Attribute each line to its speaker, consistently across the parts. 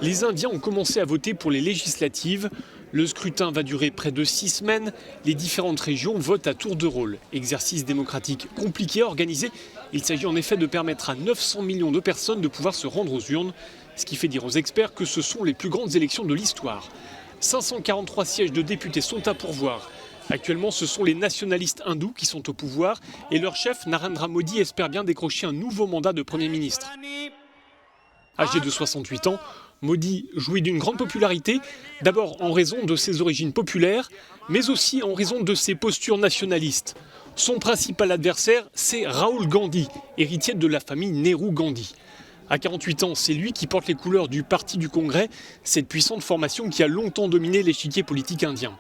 Speaker 1: Les Indiens ont commencé à voter pour les législatives. Le scrutin va durer près de 6 semaines. Les différentes régions votent à tour de rôle. Exercice démocratique compliqué à organiser. Il s'agit en effet de permettre à 900 millions de personnes de pouvoir se rendre aux urnes, ce qui fait dire aux experts que ce sont les plus grandes élections de l'histoire. 543 sièges de députés sont à pourvoir. Actuellement, ce sont les nationalistes hindous qui sont au pouvoir et leur chef, Narendra Modi, espère bien décrocher un nouveau mandat de Premier ministre. Âgé de 68 ans, Modi jouit d'une grande popularité, d'abord en raison de ses origines populaires, mais aussi en raison de ses postures nationalistes. Son principal adversaire, c'est Rahul Gandhi, héritier de la famille Nehru-Gandhi. À 48 ans, c'est lui qui porte les couleurs du Parti du Congrès, cette puissante formation qui a longtemps dominé l'échiquier politique indien.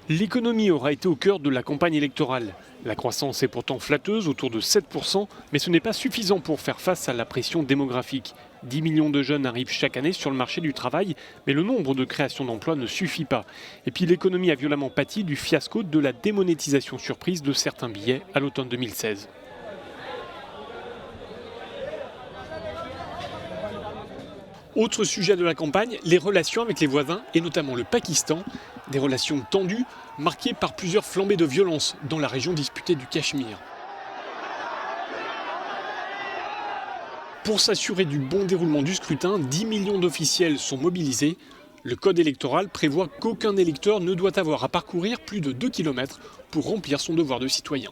Speaker 1: L'économie aura été au cœur de la campagne électorale. La croissance est pourtant flatteuse, autour de 7%, mais ce n'est pas suffisant pour faire face à la pression démographique. 10 millions de jeunes arrivent chaque année sur le marché du travail, mais le nombre de créations d'emplois ne suffit pas. Et puis l'économie a violemment pâti du fiasco de la démonétisation surprise de certains billets à l'automne 2016. Autre sujet de la campagne, les relations avec les voisins et notamment le Pakistan. Des relations tendues, marquées par plusieurs flambées de violence dans la région disputée du Cachemire. Pour s'assurer du bon déroulement du scrutin, 10 millions d'officiels sont mobilisés. Le code électoral prévoit qu'aucun électeur ne doit avoir à parcourir plus de 2 km pour remplir son devoir de citoyen.